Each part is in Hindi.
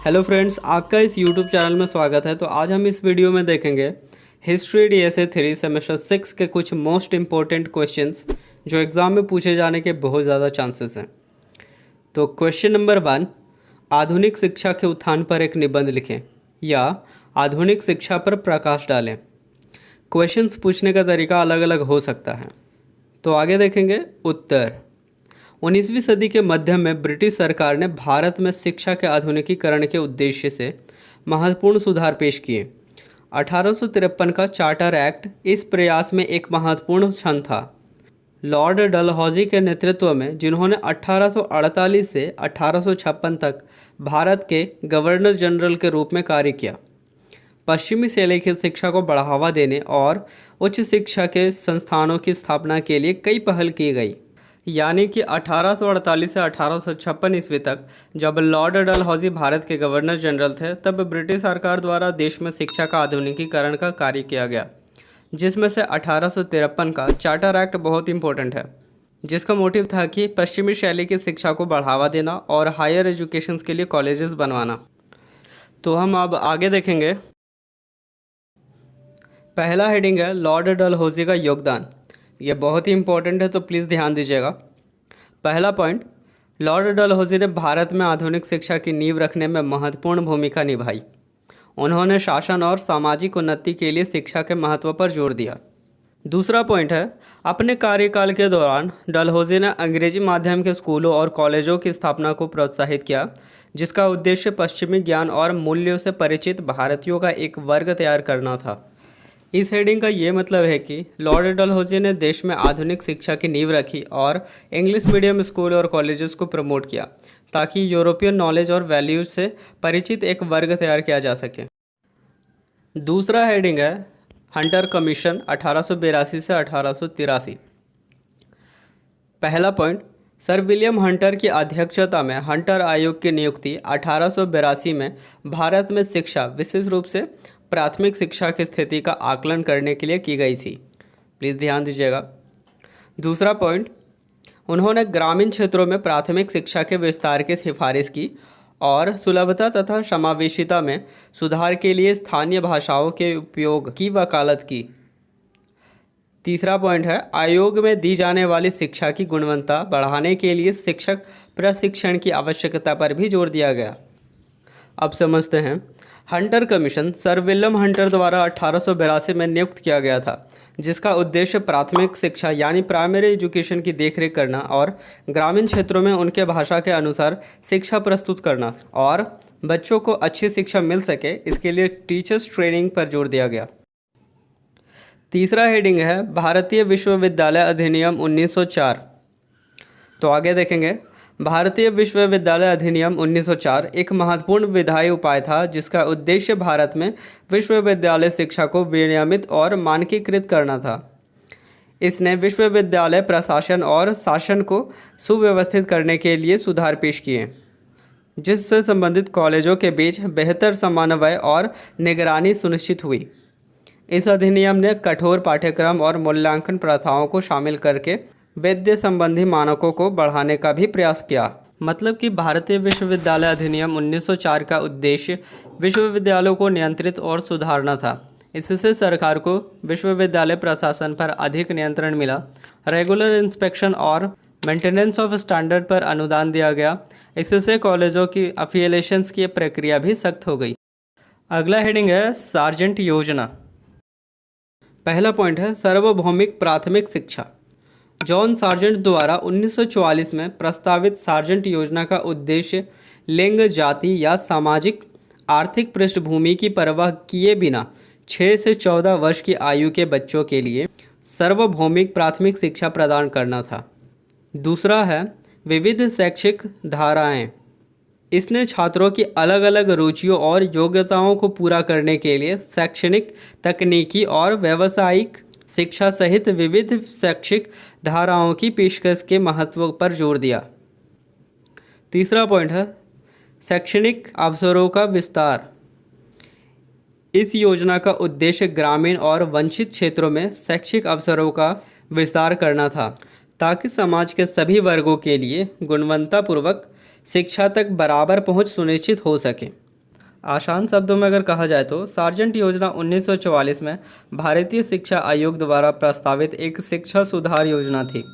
हेलो फ्रेंड्स, आपका इस यूट्यूब चैनल में स्वागत है। तो आज हम इस वीडियो में देखेंगे हिस्ट्री डीएसए 3 सेमेस्टर 6 के कुछ मोस्ट इम्पोर्टेंट क्वेश्चंस जो एग्ज़ाम में पूछे जाने के बहुत ज़्यादा चांसेस हैं। तो क्वेश्चन नंबर 1, आधुनिक शिक्षा के उत्थान पर एक निबंध लिखें या आधुनिक शिक्षा पर प्रकाश डालें। क्वेश्चंस पूछने का तरीका अलग अलग हो सकता है। तो आगे देखेंगे उत्तर। 19वीं सदी के मध्य में ब्रिटिश सरकार ने भारत में शिक्षा के आधुनिकीकरण के उद्देश्य से महत्वपूर्ण सुधार पेश किए। 1853 का चार्टर एक्ट इस प्रयास में एक महत्वपूर्ण क्षण था। लॉर्ड डलहौजी के नेतृत्व में, जिन्होंने 1848 से 1856 तक भारत के गवर्नर जनरल के रूप में कार्य किया, पश्चिमी शैली की शिक्षा को बढ़ावा देने और उच्च शिक्षा के संस्थानों की स्थापना के लिए कई पहल की गई। यानी कि 1848 से 1856 ईस्वी तक जब लॉर्ड डलहौजी भारत के गवर्नर जनरल थे, तब ब्रिटिश सरकार द्वारा देश में शिक्षा का आधुनिकीकरण का कार्य किया गया, जिसमें से 1853 का चार्टर एक्ट बहुत इंपॉर्टेंट है, जिसका मोटिव था कि पश्चिमी शैली की शिक्षा को बढ़ावा देना और हायर एजुकेशन के लिए कॉलेजेस बनवाना। तो हम अब आगे देखेंगे। पहला हेडिंग है लॉर्ड डलहौजी का योगदान। ये बहुत ही इंपॉर्टेंट है, तो प्लीज़ ध्यान दीजिएगा। पहला पॉइंट, लॉर्ड डलहौजी ने भारत में आधुनिक शिक्षा की नींव रखने में महत्वपूर्ण भूमिका निभाई। उन्होंने शासन और सामाजिक उन्नति के लिए शिक्षा के महत्व पर जोर दिया। दूसरा पॉइंट है, अपने कार्यकाल के दौरान डलहौजी ने अंग्रेजी माध्यम के स्कूलों और कॉलेजों की स्थापना को प्रोत्साहित किया, जिसका उद्देश्य पश्चिमी ज्ञान और मूल्यों से परिचित भारतीयों का एक वर्ग तैयार करना था। इस हेडिंग का ये मतलब है कि लॉर्ड डलहौजी ने देश में आधुनिक शिक्षा की नींव रखी और इंग्लिश मीडियम स्कूल और कॉलेजेस को प्रमोट किया, ताकि यूरोपियन नॉलेज और वैल्यूज से परिचित एक वर्ग तैयार किया जा सके। दूसरा हेडिंग है हंटर कमीशन 1882 से 1883। पहला पॉइंट, सर विलियम हंटर की अध्यक्षता में हंटर आयोग की नियुक्ति 1882 में भारत में शिक्षा, विशेष रूप से प्राथमिक शिक्षा की स्थिति का आकलन करने के लिए की गई थी। प्लीज़ ध्यान दीजिएगा। दूसरा पॉइंट, उन्होंने ग्रामीण क्षेत्रों में प्राथमिक शिक्षा के विस्तार की सिफारिश की और सुलभता तथा समावेशिता में सुधार के लिए स्थानीय भाषाओं के उपयोग की वकालत की। तीसरा पॉइंट है, आयोग में दी जाने वाली शिक्षा की गुणवत्ता बढ़ाने के लिए शिक्षक प्रशिक्षण की आवश्यकता पर भी जोर दिया गया। अब समझते हैं। Hunter commission sir William Hunter द्वारा 1882 में नियुक्त किया गया था, जिसका उद्देश्य प्राथमिक शिक्षा यानी प्राइमरी एजुकेशन की देखरेख करना और ग्रामीण क्षेत्रों में उनके भाषा के अनुसार शिक्षा प्रस्तुत करना और बच्चों को अच्छी शिक्षा मिल सके, इसके लिए टीचर्स ट्रेनिंग पर जोर दिया गया। तीसरा हेडिंग है भारतीय विश्वविद्यालय अधिनियम 1904। तो आगे देखेंगे। भारतीय विश्वविद्यालय अधिनियम 1904 एक महत्वपूर्ण विधायी उपाय था, जिसका उद्देश्य भारत में विश्वविद्यालय शिक्षा को विनियमित और मानकीकृत करना था। इसने विश्वविद्यालय प्रशासन और शासन को सुव्यवस्थित करने के लिए सुधार पेश किए, जिससे संबंधित कॉलेजों के बीच बेहतर समन्वय और निगरानी सुनिश्चित हुई। इस अधिनियम ने कठोर पाठ्यक्रम और मूल्यांकन प्रथाओं को शामिल करके वैद्य संबंधी मानकों को बढ़ाने का भी प्रयास किया। मतलब कि भारतीय विश्वविद्यालय अधिनियम 1904 का उद्देश्य विश्वविद्यालयों को नियंत्रित और सुधारना था। इससे सरकार को विश्वविद्यालय प्रशासन पर अधिक नियंत्रण मिला। रेगुलर इंस्पेक्शन और मेंटेनेंस ऑफ स्टैंडर्ड पर अनुदान दिया गया। इससे कॉलेजों की अफिलिएशंस की प्रक्रिया भी सख्त हो गई। अगला हेडिंग है सार्जेंट योजना। पहला पॉइंट है सार्वभौमिक प्राथमिक शिक्षा। जॉन सार्जेंट द्वारा 1944 में प्रस्तावित सार्जेंट योजना का उद्देश्य लिंग, जाति या सामाजिक आर्थिक पृष्ठभूमि की परवाह किए बिना 6 से 14 वर्ष की आयु के बच्चों के लिए सार्वभौमिक प्राथमिक शिक्षा प्रदान करना था। दूसरा है विविध शैक्षिक धाराएं। इसने छात्रों की अलग अलग रुचियों और योग्यताओं को पूरा करने के लिए शैक्षणिक, तकनीकी और व्यावसायिक शिक्षा सहित विविध शैक्षिक धाराओं की पेशकश के महत्व पर जोर दिया। तीसरा पॉइंट है शैक्षणिक अवसरों का विस्तार। इस योजना का उद्देश्य ग्रामीण और वंचित क्षेत्रों में शैक्षिक अवसरों का विस्तार करना था, ताकि समाज के सभी वर्गों के लिए गुणवत्तापूर्वक शिक्षा तक बराबर पहुंच सुनिश्चित हो सके। आसान शब्दों में अगर कहा जाए तो सार्जेंट योजना 1944 में भारतीय शिक्षा आयोग द्वारा प्रस्तावित एक शिक्षा सुधार योजना थी।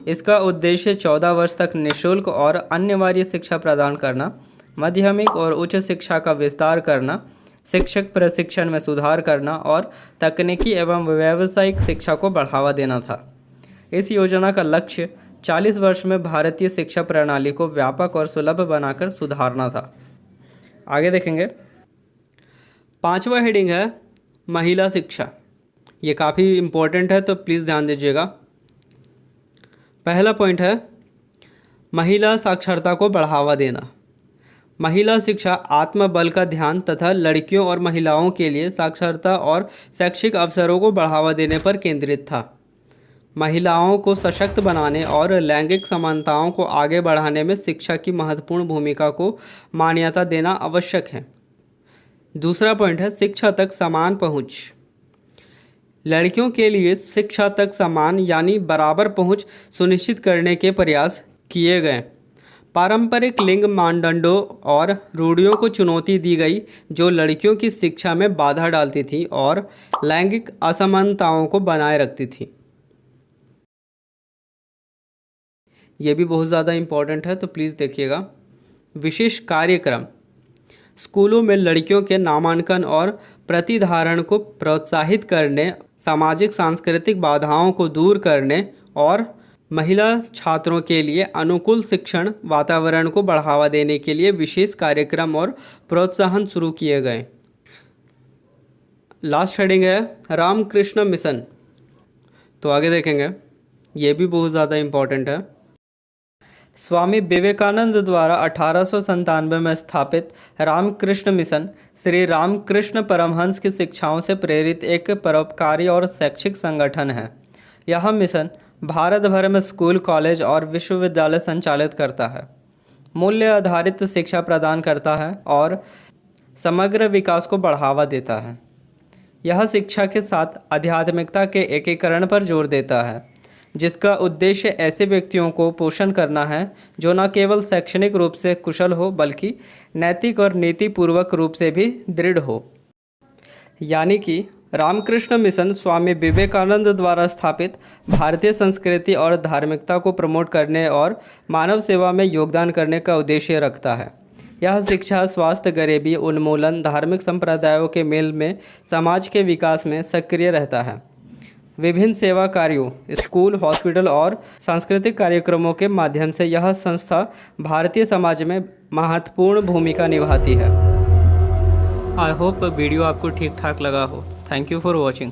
इसका उद्देश्य 14 वर्ष तक निःशुल्क और अनिवार्य शिक्षा प्रदान करना, माध्यमिक और उच्च शिक्षा का विस्तार करना, शिक्षक प्रशिक्षण में सुधार करना और तकनीकी एवं व्यावसायिक शिक्षा को बढ़ावा देना था। इस योजना का लक्ष्य 40 वर्ष में भारतीय शिक्षा प्रणाली को व्यापक और सुलभ बनाकर सुधारना था। आगे देखेंगे। 5वां हेडिंग है महिला शिक्षा। ये काफ़ी इम्पोर्टेंट है तो प्लीज़ ध्यान दीजिएगा। पहला पॉइंट है महिला साक्षरता को बढ़ावा देना। महिला शिक्षा आत्मबल का ध्यान तथा लड़कियों और महिलाओं के लिए साक्षरता और शैक्षिक अवसरों को बढ़ावा देने पर केंद्रित था। महिलाओं को सशक्त बनाने और लैंगिक समानताओं को आगे बढ़ाने में शिक्षा की महत्वपूर्ण भूमिका को मान्यता देना आवश्यक है। दूसरा पॉइंट है शिक्षा तक समान पहुंच। लड़कियों के लिए शिक्षा तक समान यानी बराबर पहुंच सुनिश्चित करने के प्रयास किए गए। पारंपरिक लिंग मानदंडों और रूढ़ियों को चुनौती दी गई जो लड़कियों की शिक्षा में बाधा डालती थी और लैंगिक असमानताओं को बनाए रखती थी। ये भी बहुत ज़्यादा इम्पॉर्टेंट है तो प्लीज़ देखिएगा। विशेष कार्यक्रम स्कूलों में लड़कियों के नामांकन और प्रतिधारण को प्रोत्साहित करने, सामाजिक सांस्कृतिक बाधाओं को दूर करने और महिला छात्रों के लिए अनुकूल शिक्षण वातावरण को बढ़ावा देने के लिए विशेष कार्यक्रम और प्रोत्साहन शुरू किए गए। लास्ट हेडिंग है रामकृष्ण मिशन। तो आगे देखेंगे। ये भी बहुत ज़्यादा इम्पॉर्टेंट है। स्वामी विवेकानंद द्वारा 1897 में स्थापित रामकृष्ण मिशन श्री रामकृष्ण परमहंस की शिक्षाओं से प्रेरित एक परोपकारी और शैक्षिक संगठन है। यह मिशन भारत भर में स्कूल, कॉलेज और विश्वविद्यालय संचालित करता है, मूल्य आधारित शिक्षा प्रदान करता है और समग्र विकास को बढ़ावा देता है। यह शिक्षा के साथ आध्यात्मिकता के एकीकरण पर जोर देता है, जिसका उद्देश्य ऐसे व्यक्तियों को पोषण करना है जो न केवल शैक्षणिक रूप से कुशल हो बल्कि नैतिक और नीतिपूर्वक रूप से भी दृढ़ हो। यानी कि रामकृष्ण मिशन स्वामी विवेकानंद द्वारा स्थापित भारतीय संस्कृति और धार्मिकता को प्रमोट करने और मानव सेवा में योगदान करने का उद्देश्य रखता है। यह शिक्षा, स्वास्थ्य, गरीबी उन्मूलन, धार्मिक संप्रदायों के मेल में समाज के विकास में सक्रिय रहता है। विभिन्न सेवा कार्यों, स्कूल, हॉस्पिटल और सांस्कृतिक कार्यक्रमों के माध्यम से यह संस्था भारतीय समाज में महत्वपूर्ण भूमिका निभाती है। आई होप वीडियो आपको ठीक ठाक लगा हो। Thank you for watching.